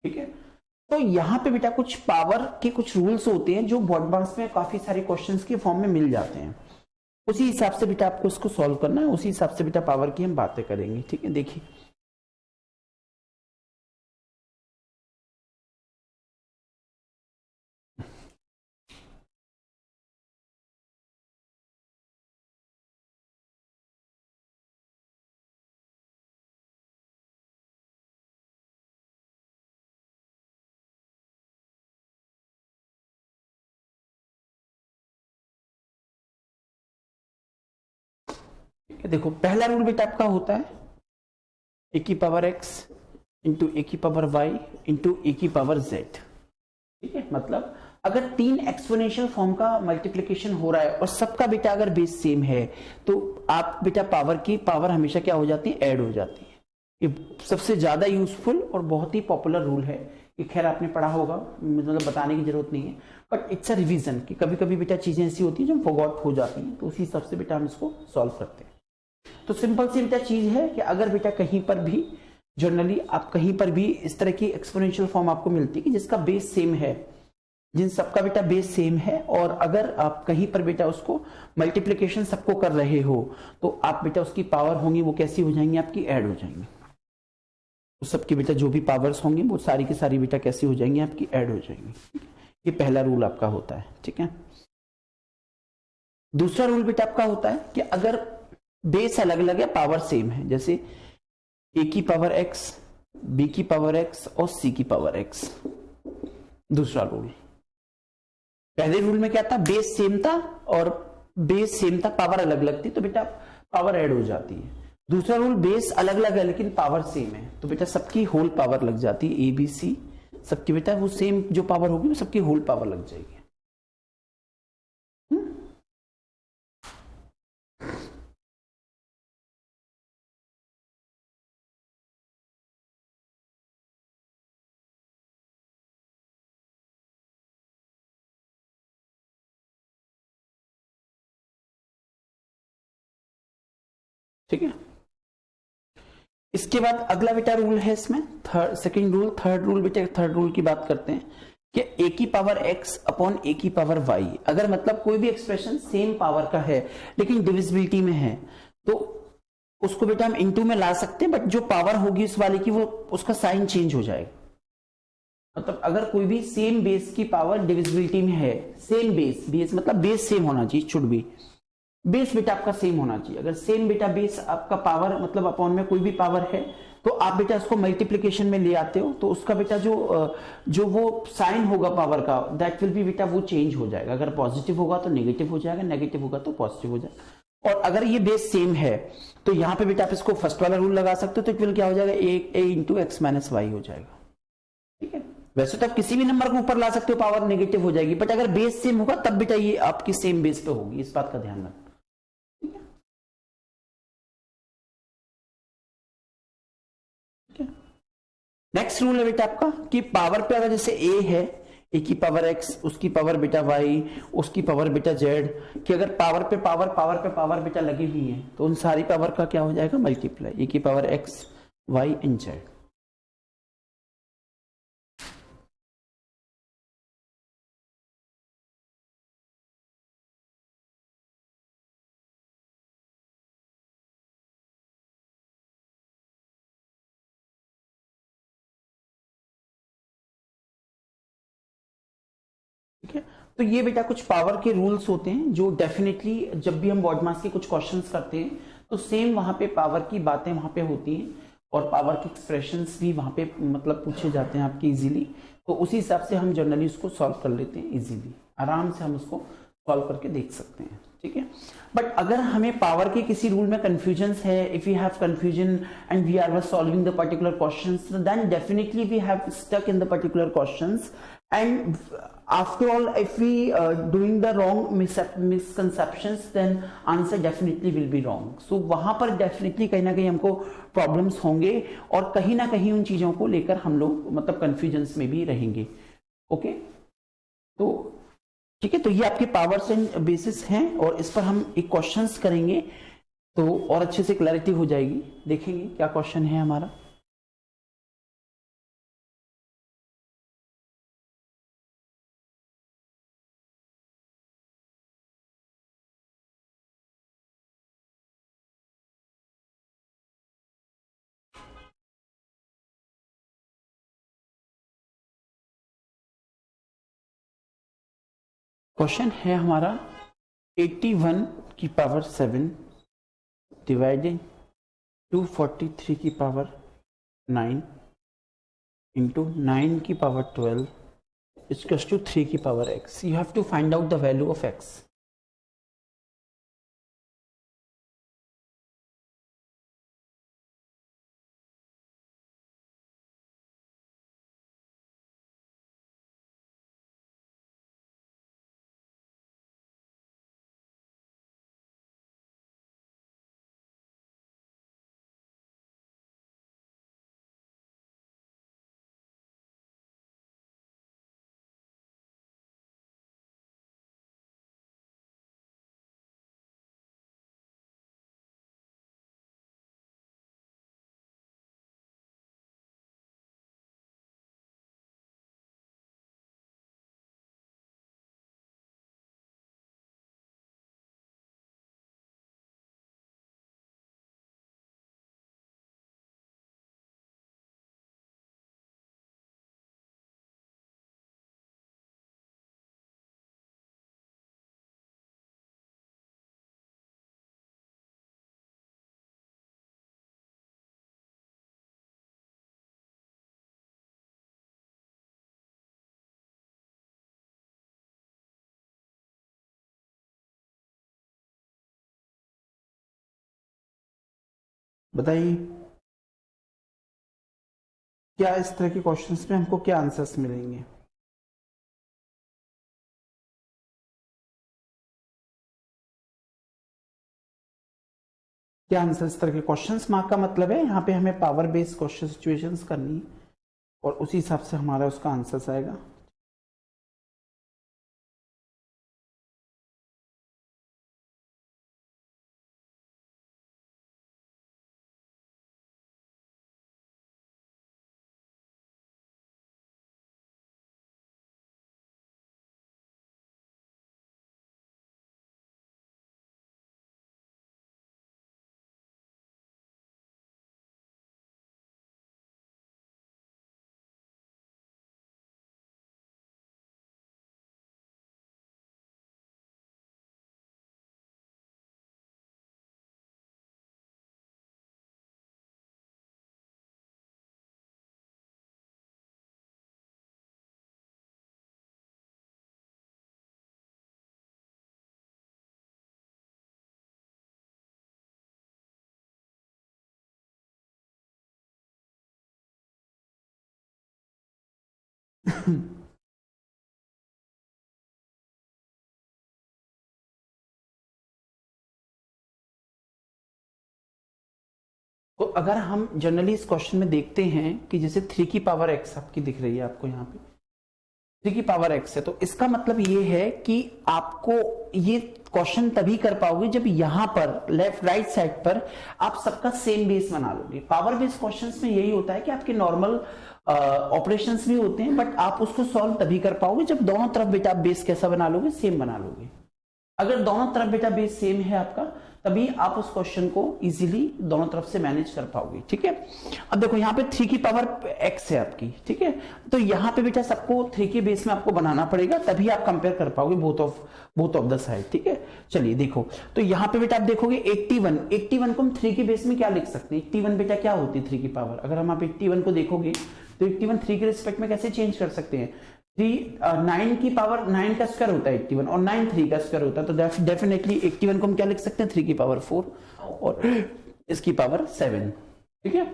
ठीक है, तो यहां पे बेटा कुछ पावर के कुछ रूल्स होते हैं जो बोर्ड मार्क्स में काफी सारे क्वेश्चंस के फॉर्म में मिल जाते हैं। उसी हिसाब से बेटा आपको इसको सॉल्व करना है, उसी हिसाब से बेटा पावर की हम बातें करेंगे। ठीक है, देखिए देखो पहला रूल बेटा आपका होता है ए की पावर एक्स इंटू ए की पावर वाई इंटू ए की पावर जेड। ठीक है, मतलब अगर तीन एक्सपोनेंशियल फॉर्म का मल्टीप्लीकेशन हो रहा है और सबका बेटा अगर बेस सेम है तो आप बेटा पावर की पावर हमेशा क्या हो जाती है, ऐड हो जाती है। ये सबसे ज्यादा यूजफुल और बहुत ही पॉपुलर रूल है। ये खैर आपने पढ़ा होगा, मतलब बताने की जरूरत नहीं है, बट इट्स अ रिवीजन कि कभी कभी बेटा चीजें ऐसी होती है जो फॉरगॉट हो जाती हैं, तो उसी हिसाब से बेटा हम इसको सॉल्व करते हैं। तो सिंपल सी बेटा चीज है कि अगर बेटा कहीं पर भी जनरली आप कहीं पर भी इस तरह की एक्सपोनेंशियल फॉर्म आपको मिलती है कि जिसका बेस सेम है, जिन सबका बेटा बेस सेम है, और अगर आप कहीं पर बेटा उसको मल्टीप्लीकेशन सबको कर रहे हो तो आप बेटा उसकी पावर होंगी वो कैसी हो जाएंगी, आपकी ऐड हो जाएंगी। तो सबकी बेटा जो भी पावर्स होंगी वो सारी की सारी बेटा कैसी हो जाएंगी, आपकी ऐड हो जाएंगी। ये पहला रूल आपका होता है। ठीक है, दूसरा रूल बेटा आपका होता है कि अगर बेस अलग अलग है पावर सेम है, जैसे ए की पावर एक्स, बी की पावर एक्स और सी की पावर एक्स। दूसरा रूल, पहले रूल में क्या था, बेस सेम था और बेस सेम था पावर अलग अलग थी तो बेटा पावर ऐड हो जाती है। दूसरा रूल, बेस अलग अलग है लेकिन पावर सेम है तो बेटा सबकी होल पावर लग जाती है, ए बी सी सबकी बेटा वो सेम जो पावर होगी वो सबकी होल पावर लग जाएगी। ठीक है, इसके बाद अगला बेटा रूल है इसमें थर्ड रूल बेटा, थर्ड रूल की बात करते हैं कि ए की पावर एक्स अपॉन ए की पावर वाई, अगर मतलब कोई भी एक्सप्रेशन सेम पावर का है लेकिन डिविजिबिलिटी में है तो उसको बेटा हम इनटू में ला सकते हैं, बट जो पावर होगी उस वाले की वो उसका साइन चेंज हो जाएगा। मतलब अगर कोई भी सेम बेस की पावर डिविजिबिलिटी में है, सेम बेस मतलब बेस सेम होना चाहिए, शुड बी बेस बेटा आपका सेम होना चाहिए। अगर सेम बेटा बेस आपका पावर मतलब अपॉन में कोई भी पावर है तो आप बेटा उसको मल्टीप्लीकेशन में ले आते हो तो उसका बेटा जो वो साइन होगा पावर का दैट विल बी बेटा वो चेंज हो जाएगा। अगर पॉजिटिव होगा तो नेगेटिव हो जाएगा, नेगेटिव होगा तो पॉजिटिव हो जाएगा। और अगर ये बेस सेम है तो यहां पे बेटा आप इसको फर्स्ट वाला रूल लगा सकते हो, तो इट विल क्या हो जाएगा, ए इंटू एक्स माइनस वाई हो जाएगा। ठीक है, वैसे तो आप किसी भी नंबर को ऊपर ला सकते हो, पावर नेगेटिव हो जाएगी, बट अगर बेस सेम होगा तब बेटा ये आपकी सेम बेस पे होगी, इस बात का ध्यान रखना। नेक्स्ट रूल है बेटा आपका कि पावर पे अगर जैसे ए है, ए की पावर एक्स, उसकी पावर बेटा वाई, उसकी पावर बेटा जेड, कि अगर पावर पे पावर बेटा लगी हुई है तो उन सारी पावर का क्या हो जाएगा, मल्टीप्लाई, ए की power X Y and Z. ठीक है, तो ये बेटा कुछ पावर के रूल्स होते हैं जो डेफिनेटली जब भी हम बॉड मास के कुछ क्वेश्चंस करते हैं तो सेम वहां पे पावर की बातें वहां पे होती हैं और पावर के एक्सप्रेशंस भी वहां पे मतलब पूछे जाते हैं आपके इजीली, तो उसी हिसाब से हम जनरली उसको सॉल्व कर लेते हैं इजीली, आराम से हम उसको सॉल्व करके देख सकते हैं। ठीक है, बट अगर हमें पावर के किसी रूल में कंफ्यूजन है, if you have confusion and we are solving the particular questions, then definitely we have stuck in the particular questions, and after all if we doing the wrong misconceptions then answer definitely will be wrong, so वहां पर definitely कहीं ना कहीं हमको problems होंगे और कहीं ना कहीं उन चीजों को लेकर हम लोग मतलब confusions में भी रहेंगे। ओके, तो ठीक है, तो ये आपके पावर्स एंड बेसिस हैं और इस पर हम एक क्वेश्चंस करेंगे तो और अच्छे से क्लैरिटी हो जाएगी। देखेंगे क्या क्वेश्चन है हमारा। क्वेश्चन है हमारा 81 की पावर 7 डिवाइडेड 243 की पावर 9 इंटू 9 की पावर 12 इक्वल्स टू 3 की power x। You have to find out the value of x। बताइए क्या इस तरह के क्वेश्चंस में हमको क्या आंसर्स मिलेंगे। क्या आंसर इस तरह के क्वेश्चंस मार्क का मतलब है यहाँ पे हमें पावर बेस्ड क्वेश्चन सिचुएशंस करनी है और उसी हिसाब से हमारा उसका आंसर आएगा। तो अगर हम जनरली इस क्वेश्चन में देखते हैं कि जैसे 3 की पावर एक्स आपकी दिख रही है आपको यहाँ पे 3 की पावर एक्स है, तो इसका मतलब ये है कि आपको ये क्वेश्चन तभी कर पाओगे जब यहां पर लेफ्ट राइट साइड पर आप सबका सेम बेस बना लोगे। पावर बेस्ड क्वेश्चंस में यही होता है कि आपके नॉर्मल ऑपरेशंस भी होते हैं, बट आप उसको सॉल्व तभी कर पाओगे जब दोनों तरफ बेटा आप बेस कैसा बना लोगे, सेम बना लोगे। अगर दोनों तरफ बेटा बेस सेम है आपका, तभी आप उस क्वेश्चन को इजीली दोनों तरफ से मैनेज कर पाओगे। ठीक है, अब देखो यहाँ पे 3 की पावर x है आपकी। ठीक है, तो यहाँ पे बेटा सबको 3 के बेस में आपको बनाना पड़ेगा, तभी आप कंपेयर कर पाओगे बोथ ऑफ द साइड। ठीक है, चलिए देखो, तो यहाँ पे बेटा आप देखोगे 81 को हम 3 के बेस में क्या लिख सकते हैं। 81 बेटा क्या होती है 3 की पावर, अगर हम आप 81 को देखोगे तो 81 3 के रिस्पेक्ट में कैसे चेंज कर सकते हैं। 9 की पावर 9 का स्क्वायर होता है 81, और 9 3 का स्क्वायर होता है, तो डेफिनेटली 81 को हम क्या लिख सकते हैं 3 की पावर 4 और इसकी पावर 7। ठीक है,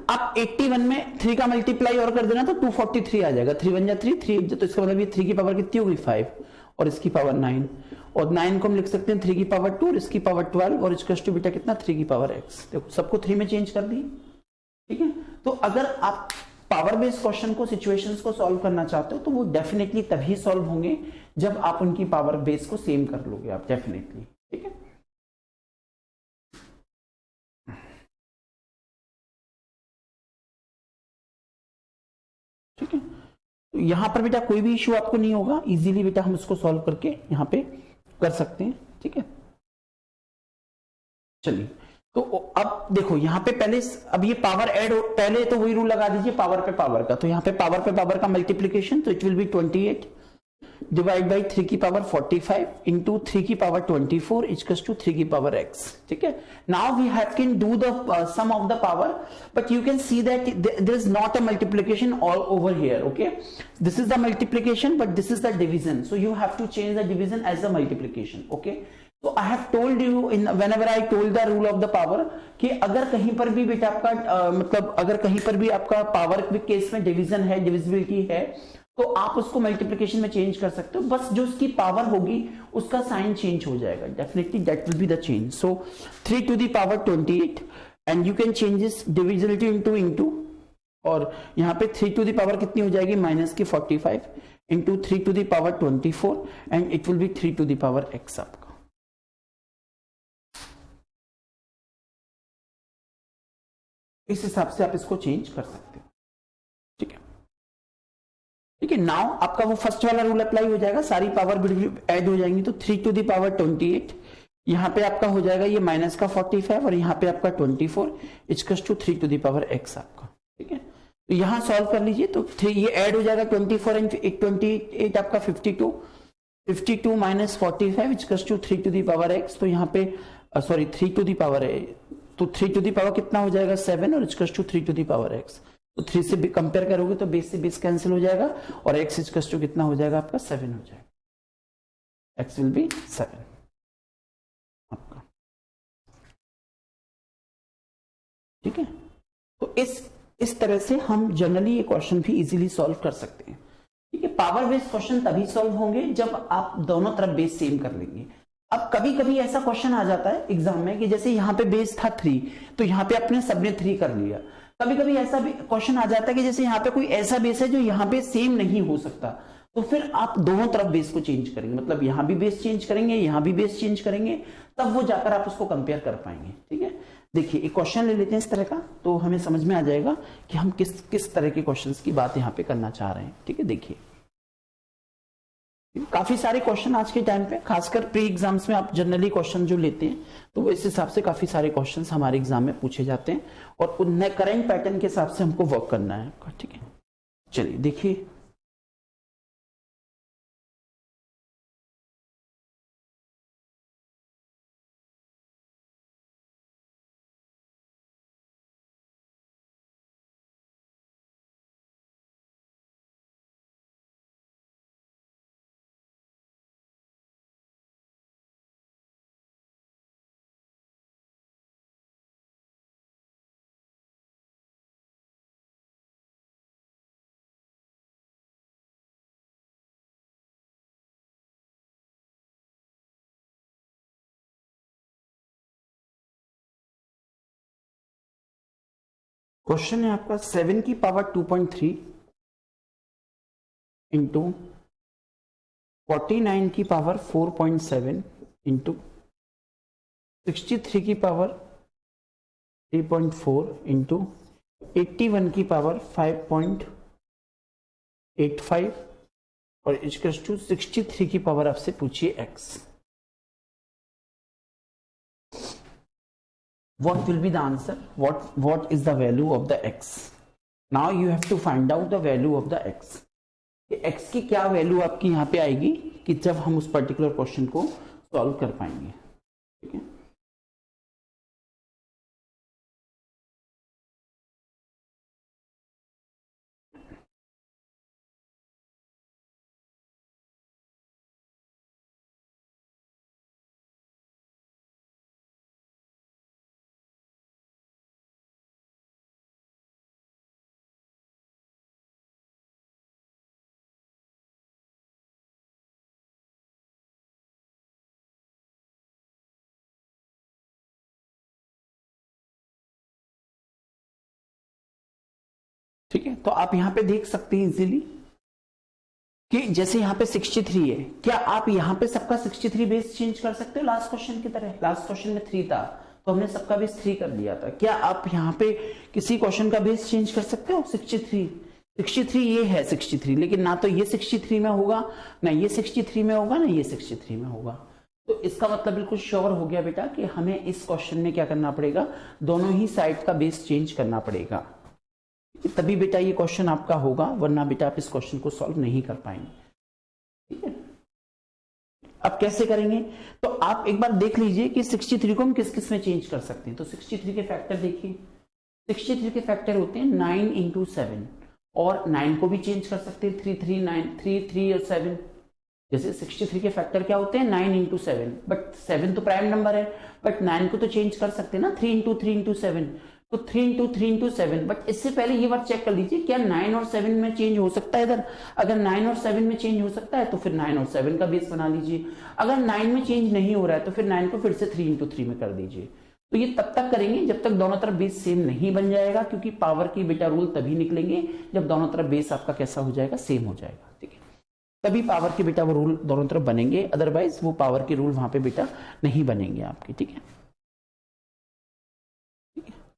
अब 81 में 3 का मल्टीप्लाई और कर देना तो 243 आ जाएगा। 3 1 जा 3, 3 तो इसका मतलब ये 3 की पावर कितनी होगी 5 और इसकी पावर 9, और 9 को हम लिख सकते हैं 3 की पावर 2 और इसकी पावर 12, और इसका बेटा कितना 3 की पावर x। देखो सबको 3 में चेंज कर दी। ठीक है, तो अगर आप पावर बेस्ड क्वेश्चन को सिचुएशंस को सॉल्व करना चाहते हो तो वो डेफिनेटली तभी सॉल्व होंगे जब आप उनकी पावर बेस को सेम कर लोगे आप, डेफिनेटली। ठीक है, ठीक है, तो यहां पर बेटा कोई भी इश्यू आपको नहीं होगा, इजीली बेटा हम उसको सॉल्व करके यहां पे कर सकते हैं। ठीक है, चलिए, तो अब देखो यहाँ पे पहले, अब ये पावर ऐड, पहले तो वही रूल लगा दीजिए पावर पे पावर का, तो यहाँ पे पावर का मल्टीप्लीकेशन, तो it will B 28 divide by 3 की पावर 45 इंटू 3 की पावर 24 इक्वल्स टू 3 की पावर x। ठीक है, now we have can do the sum of the power, but you can see that there is not a multiplication all over here. Okay, this is the multiplication but this is the division, so you have to change the division as the multiplication. Okay, तो I have told you in whenever I told the rule of the power कि अगर कहीं पर भी बेटा आपका मतलब अगर कहीं पर भी आपका पावर के केस में डिवीजन है, डिविजिबिलिटी है, तो आप उसको मल्टीप्लिकेशन में चेंज कर सकते हो, बस जो उसकी पावर होगी उसका साइन चेंज हो जाएगा, definitely that will be the change. So 3 to the power 28 and you can change this divisibility into और यहाँ पे 3 टू द पावर कितनी हो जाएगी माइनस की 45 into 3 to the power 24 and it will be 3 to the power x आपका। इस हिसाब से आप इसको चेंज कर सकते हो। ठीक है, ठीक है, नाउ आपका वो फर्स्ट वाला रूल अप्लाई हो जाएगा, सारी पावर ऐड हो जाएंगी, तो 3 टू द पावर 28 यहाँ पे आपका हो जाएगा ये माइनस का 45 और यहाँ पे आपका 24 equals to 3 to the power x आपका। ठीक है, तो यहाँ सॉल्व कर लीजिए, तो 3 ये ऐड हो जाएगा 24 एंड 28 आपका 52 minus 45 equals to 3 to the power x। तो यहाँ पे सॉरी 3 टू द पावर है, तो 3 टू द पावर कितना हो जाएगा 7 और equals to 3 to the power x। तो 3 से कंपेयर करोगे तो बेस से बेस कैंसिल हो जाएगा और x इक्वल्स टू कितना हो जाएगा आपका 7 हो जाएगा, x विल बी 7 आपका। ठीक है, तो इस तरह से हम जनरली ये क्वेश्चन भी इजीली सॉल्व कर सकते हैं। ठीक है, पावर बेस्ड क्वेश्चन तभी सॉल्व होंगे जब आप दोनों तरफ बेस सेम कर लेंगे। अब कभी कभी ऐसा क्वेश्चन आ जाता है एग्जाम में कि जैसे यहाँ पे बेस था 3, तो यहाँ पे अपने सबने 3 कर लिया। कभी कभी ऐसा क्वेश्चन आ जाता है कि जैसे यहाँ पे कोई ऐसा बेस है जो यहाँ पे सेम नहीं हो सकता, तो फिर आप दोनों तरफ बेस को चेंज करेंगे, मतलब यहाँ भी बेस चेंज करेंगे, यहाँ भी बेस चेंज करेंगे, तब वो जाकर आप उसको कंपेयर कर पाएंगे। ठीक है, देखिए एक क्वेश्चन ले लेते हैं इस तरह का, तो हमें समझ में आ जाएगा कि हम किस किस तरह के क्वेश्चंस की बात यहाँ पे करना चाह रहे हैं। ठीक है, देखिए काफी सारे क्वेश्चन आज के टाइम पे, खासकर प्री एग्जाम्स में आप जनरली क्वेश्चन जो लेते हैं तो वो इस हिसाब से काफी सारे क्वेश्चंस हमारे एग्जाम में पूछे जाते हैं और उन करंट पैटर्न के हिसाब से हमको वर्क करना है। ठीक है, चलिए देखिए क्वेश्चन है आपका 7 की पावर 2.3 इंटू 49 की पावर 4.7 इंटू 63 की पावर 3.4 इंटू 81 की पावर 5.85 और इक्वल्स टू 63 की पावर आपसे पूछिए x. What will be the answer? What is the value of the x? Now you have to find out the value of the x. x की क्या value आपकी यहाँ पे आएगी कि जब हम उस पर्टिकुलर क्वेश्चन को सॉल्व कर पाएंगे. ठीक है, ठीक है. तो आप यहाँ पे देख सकते हैं इजीली कि जैसे यहाँ पे 63 है, क्या आप यहाँ पे सबका 63 बेस चेंज कर सकते हो लास्ट क्वेश्चन की तरह? लास्ट क्वेश्चन में 3 था तो हमने सबका बेस 3 कर दिया था. क्या आप यहाँ पे किसी क्वेश्चन का बेस चेंज कर सकते हो? 63 ये है 63, लेकिन ना तो ये 63 में होगा, ना ये 63 में होगा, ना ये 63 में होगा. तो इसका मतलब बिल्कुल श्योर हो गया बेटा कि हमें इस क्वेश्चन में क्या करना पड़ेगा, दोनों ही साइड का बेस चेंज करना पड़ेगा, तभी बेटा ये क्वेश्चन आपका होगा, वरना बेटा आप इस क्वेश्चन को सॉल्व नहीं कर पाएंगे. ठीक है, अब कैसे करेंगे? तो आप एक बार देख लीजिए कि 63 को हम किस किस में चेंज कर सकते हैं. तो 63 के फैक्टर देखिए, 63 के फैक्टर होते हैं 9 इंटू 7, और 9 को भी चेंज कर सकते हैं 3 3 9 3 3 और 7. जैसे 63 के फैक्टर क्या होते हैं 9 इंटू 7, बट 7 तो प्राइम नंबर है, बट 9 को तो चेंज कर सकते हैं ना 3 इंटू 3 इंटू 7. तो 3 इंटू 3 इंटू 7, बट इससे पहले ये बात चेक कर लीजिए क्या 9 और 7 में चेंज हो सकता है इधर. अगर 9 और 7 में चेंज हो सकता है तो फिर 9 और 7 का बेस बना लीजिए. अगर 9 में चेंज नहीं हो रहा है तो फिर 9 को फिर से 3 इंटू 3 में कर दीजिए. तो ये तब तक करेंगे जब तक दोनों तरफ बेस सेम नहीं बन जाएगा, क्योंकि पावर की बेटा रूल तभी निकलेंगे जब दोनों तरफ बेस आपका कैसा हो जाएगा, सेम हो जाएगा. ठीक है, तभी पावर की बेटा वो रूल दोनों तरफ बनेंगे, अदरवाइज वो पावर के रूल वहां पे बेटा नहीं बनेंगे आपके. ठीक है,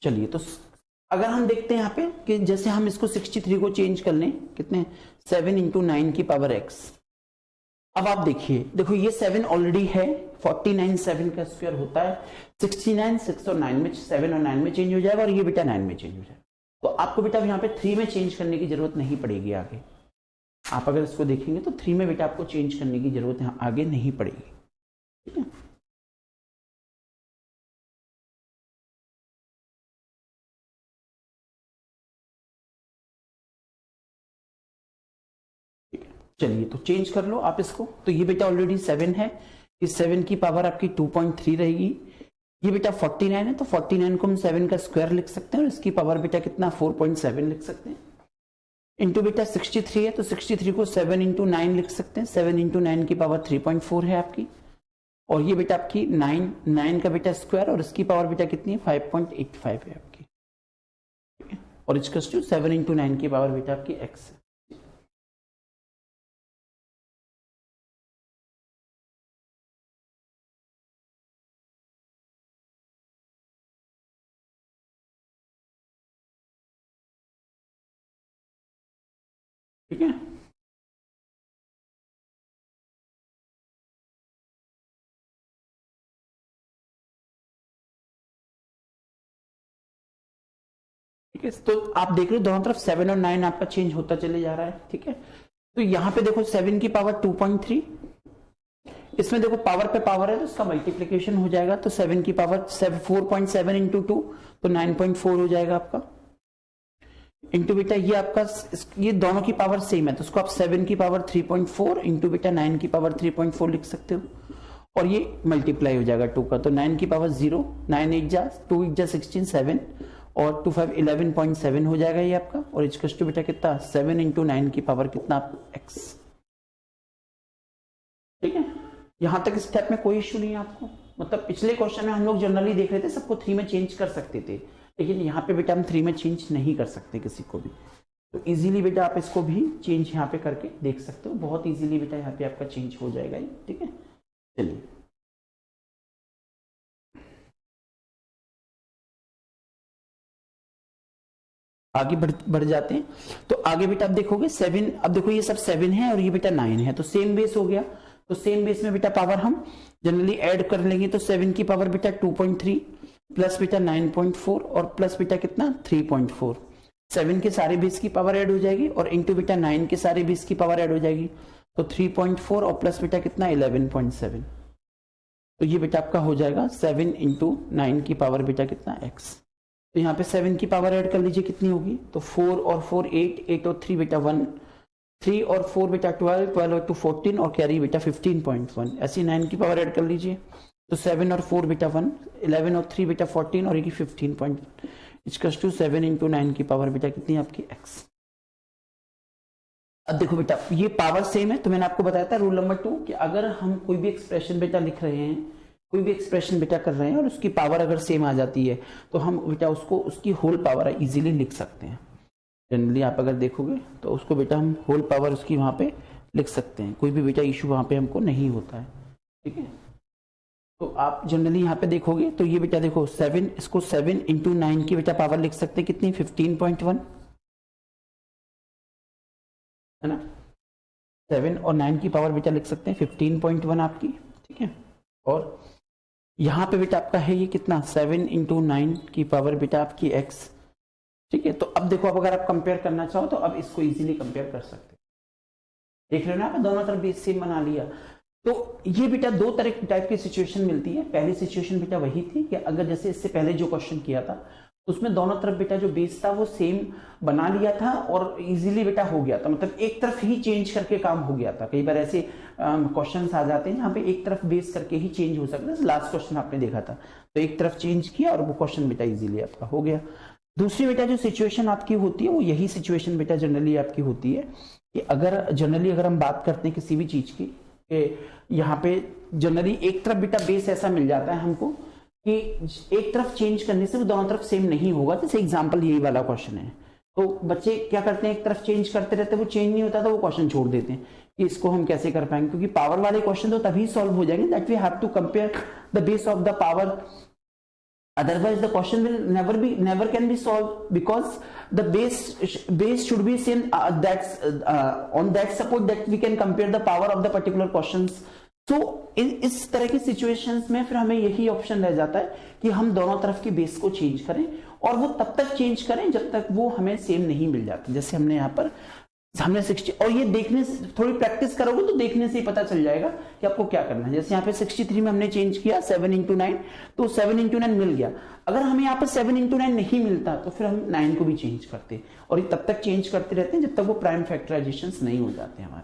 चलिए तो अगर हम देखते हैं यहाँ पे कि जैसे हम इसको 63 को चेंज कर लें, कितने 7 इंटू 9 की पावर x. अब आप देखिए, देखो ये 7 ऑलरेडी है, 49 7 का स्क्वायर होता है 69, 6 और 9 में 7 और 9 में चेंज हो जाएगा, और ये बेटा 9 में चेंज हो जाएगा. तो आपको बेटा यहाँ पे 3 में चेंज करने की जरूरत नहीं पड़ेगी आगे. आप अगर इसको देखेंगे तो 3 में बेटा आपको चेंज करने की जरूरत यहाँ आगे नहीं पड़ेगी. ठीक है, चलिए तो चेंज कर लो आप इसको. तो ये बेटा ऑलरेडी 7 है, इस 7 की पावर आपकी 2.3 रहेगी. ये बेटा 49 है, तो 49 को हम 7 का स्क्वायर लिख सकते हैं, और इसकी पावर बेटा कितना 4.7 लिख सकते हैं. इंटू बेटा 63 है, तो 63 को 7 इंटू 9 लिख सकते हैं. 7 इंटू 9 की पावर 3.4 है आपकी, और ये बेटा आपकी 9 का बेटा स्क्वायर, और इसकी पावर बेटा कितनी है 5.85 है आपकी. ठीक है, और इसका 7 इंटू 9 की पावर बेटा आपकी x है. ठीक है, ठीक है. तो आप देख रहे हो दोनों तरफ 7 और 9 आपका चेंज होता चले जा रहा है. ठीक है, तो यहां पे देखो 7 की पावर 2.3, इसमें देखो पावर पे पावर है तो इसका मल्टीप्लीकेशन हो जाएगा. तो 7 की पावर 4.7 इंटू 2, तो 9.4 हो जाएगा आपका. इंटू बेटा ये आपका, ये दोनों की पावर सेम है, तो उसको आप 7 की पावर 3.4 इंटू बेटा 9 की पावर 3.4 लिख सकते हो, और ये मल्टीप्लाई हो जाएगा 2 का. तो 9 की पावर 0, 9 8 जा 2 8 जा 16 7, और 2 5 11.7 हो जाएगा ये आपका. और इक्वल्स टू बेटा कितना 7 इंटू 9 की पावर कितना x. ठीक है, यहां तक स्टेप में कोई इश्यू नहीं है आपको. मतलब पिछले क्वेश्चन में हम लोग जनरली देख रहे थे सबको 3 में चेंज कर सकते थे, लेकिन यहाँ पे बेटा हम 3 में चेंज नहीं कर सकते किसी को भी, तो इजीली बेटा आप इसको भी चेंज यहाँ पे करके देख सकते हो, बहुत इजीली बेटा यहाँ पे आपका चेंज हो जाएगा ये, ठीक है। चलिए आगे बढ़ जाते हैं। तो आगे बेटा आप देखोगे 7, अब देखो ये सब 7 है और ये बेटा 9 है, तो सेम बेस हो गया, तो सेम बेस में बेटा पावर हम जनरली ऐड कर लेंगे, तो 7 की पावर बेटा 2.3 प्लस बेटा 9.4 और प्लस बेटा कितना 3.4, 7 के सारे बेस की पावर ऐड हो जाएगी और इंटू बेटा 9 के सारे बेस की पावर ऐड हो जाएगी, तो 3.4 और प्लस बेटा कितना 11.7, तो ये बेटा आपका हो जाएगा 7 इंटू 9 की पावर बेटा कितना x। तो यहाँ पे 7 की पावर ऐड कर लीजिए कितनी होगी, तो 4 और 4 8, 8 और 3 बेटा 1, 3 और 4 बेटा 12, 12 और 2 14 और कैरी बेटा 15.1, ऐसी 9 की पावर ऐड कर लीजिए, तो 7 और 4 बेटा 1, 11 और 3 बेटा 14 और ये 15.1, इक्वल्स टू 7 इंटू 9 की पावर बेटा कितनी आपकी x। अब देखो बेटा ये पावर सेम है, तो मैंने आपको बताया था रूल नंबर 2 कि अगर हम कोई भी एक्सप्रेशन बेटा लिख रहे हैं, कोई भी एक्सप्रेशन बेटा कर रहे हैं और उसकी पावर अगर सेम आ जाती है तो हम बेटा उसको उसकी होल पावर इजीली लिख सकते हैं। जनरली आप अगर देखोगे तो उसको बेटा हम होल पावर उसकी वहां पे लिख सकते हैं, कोई भी बेटा इशू वहां पे हमको नहीं होता है, ठीक है। तो आप जनरली यहाँ पे देखोगे तो ये बेटा देखो 7, इसको 7 इंटू 9 की बेटा पावर लिख सकते हैं कितनी 15.1, है ना, 7 और 9 की पावर बेटा लिख सकते हैं 15.1 आपकी, ठीक है। और यहाँ पे बेटा आपका है ये कितना 7 इंटू 9 की पावर बेटा आपकी x, ठीक है। तो अब देखो अब अगर आप कंपेयर करना चाहो तो अब इसको इजीली कंपेयर कर सकते हैं, देख रहे हो ना आप, दोनों तरफ बेस सेम बना लिया। तो ये बेटा दो तरह टाइप की सिचुएशन मिलती है। पहली सिचुएशन बेटा वही थी कि अगर जैसे इससे पहले जो क्वेश्चन किया था उसमें दोनों तरफ बेटा जो बेस था वो सेम बना लिया था और इजीली बेटा हो गया था, मतलब एक तरफ ही चेंज करके काम हो गया था। कई बार ऐसे क्वेश्चंस आ जाते हैं जहाँ पे एक तरफ बेस करके ही चेंज हो सकता है, लास्ट क्वेश्चन आपने देखा था तो एक तरफ चेंज किया और वो क्वेश्चन बेटा इजीली आपका हो गया। दूसरी बेटा जो सिचुएशन आपकी होती है वो यही सिचुएशन बेटा जनरली आपकी होती है कि अगर जनरली अगर हम बात करते हैं किसी भी चीज की, यहाँ पे जनरली एक तरफ बेटा बेस ऐसा मिल जाता है हमको कि एक तरफ चेंज करने से वो दोनों तरफ सेम नहीं होगा। जैसे एग्जांपल यही वाला क्वेश्चन है, तो बच्चे क्या करते हैं एक तरफ चेंज करते रहते हैं, वो चेंज नहीं होता तो वो क्वेश्चन छोड़ देते हैं कि इसको हम कैसे कर पाएंगे, क्योंकि पावर वाले क्वेश्चन तो तभी सॉल्व हो जाएंगे that we have to compare the base of the power, otherwise the question will never can be solved because the base should be seen that's on that support that we can compare the power of the particular questions। तो इस तरह की situations में फिर हमें यही option रह जाता है कि हम दोनों तरफ की बेस को चेंज करें और वो तब तक चेंज करें जब तक वो हमें सेम नहीं मिल जाती। जैसे हमने यहाँ पर हमने 60 और ये देखने से थोड़ी प्रैक्टिस करोगे तो देखने से ही पता चल जाएगा कि आपको क्या करना है। जैसे यहाँ पे 63 में हमने चेंज किया 7 इंटू 9, तो 7 इंटू 9 मिल गया। अगर हमें यहाँ पर 7 इंटू 9 नहीं मिलता तो फिर हम 9 को भी चेंज करते और ये तब तक चेंज करते रहते हैं जब तक वो प्राइम फैक्टराइजेशन नहीं हो जाते हमारे,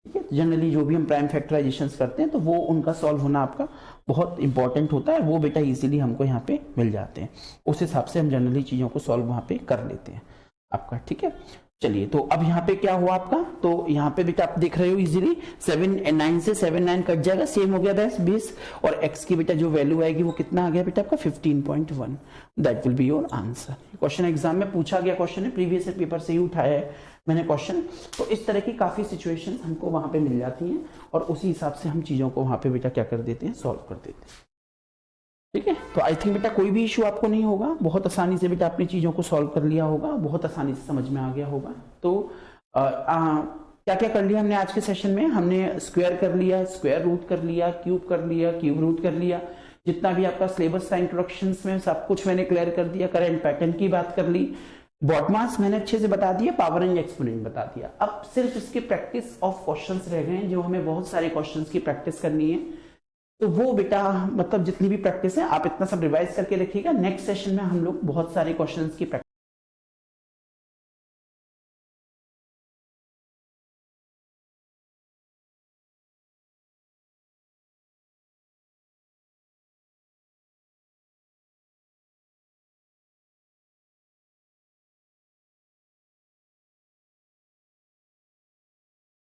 ठीक है। जनरली जो भी हम प्राइम फैक्टराइजेशन करते हैं तो वो उनका सॉल्व होना आपका बहुत इंपॉर्टेंट होता है, वो बेटा इजीली हमको यहाँ पे मिल जाते हैं। उस हिसाब से हम जनरली चीजों को सॉल्व वहां पे कर लेते हैं आपका, ठीक है। चलिए तो अब यहाँ पे क्या हुआ आपका, तो यहाँ पे बेटा आप देख रहे हो इजीली 7 9 से 7 9 कट जाएगा, सेम हो गया बेस और x की बेटा जो वैल्यू आएगी वो कितना आ गया बेटा आपका 15.1। That will be your answer. Question exam में पूछा गया क्वेश्चन है, प्रीवियस पेपर से ही उठाया है मैंने क्वेश्चन। तो इस तरह की काफी सिचुएशन हमको वहां पे मिल जाती हैं और उसी हिसाब से हम चीजों को वहां पे बेटा क्या कर देते हैं, सॉल्व कर देते हैं, ठीक है। तो आई थिंक बेटा कोई भी इशू आपको नहीं होगा, बहुत आसानी से बेटा अपनी चीजों को सॉल्व कर लिया होगा, बहुत आसानी से समझ में आ गया होगा। तो क्या क्या कर लिया हमने आज के सेशन में, हमने स्क्वायर कर लिया, स्क्वायर रूट कर लिया, क्यूब कर लिया, क्यूब रूट कर लिया, जितना भी आपका सिलेबस था इंट्रोडक्शन में सब कुछ मैंने क्लियर कर दिया, करंट पैटर्न की बात कर ली, बॉडमास मैंने अच्छे से बता दिया, पावर एंड एक्सपोनेंट बता दिया। अब सिर्फ इसके प्रैक्टिस ऑफ क्वेश्चंस रह गए हैं जो हमें बहुत सारे क्वेश्चंस की प्रैक्टिस करनी है। तो वो बेटा मतलब जितनी भी प्रैक्टिस है आप इतना सब रिवाइज करके रखिएगा। नेक्स्ट सेशन में हम लोग बहुत सारे क्वेश्चंस की प्रैक्टिस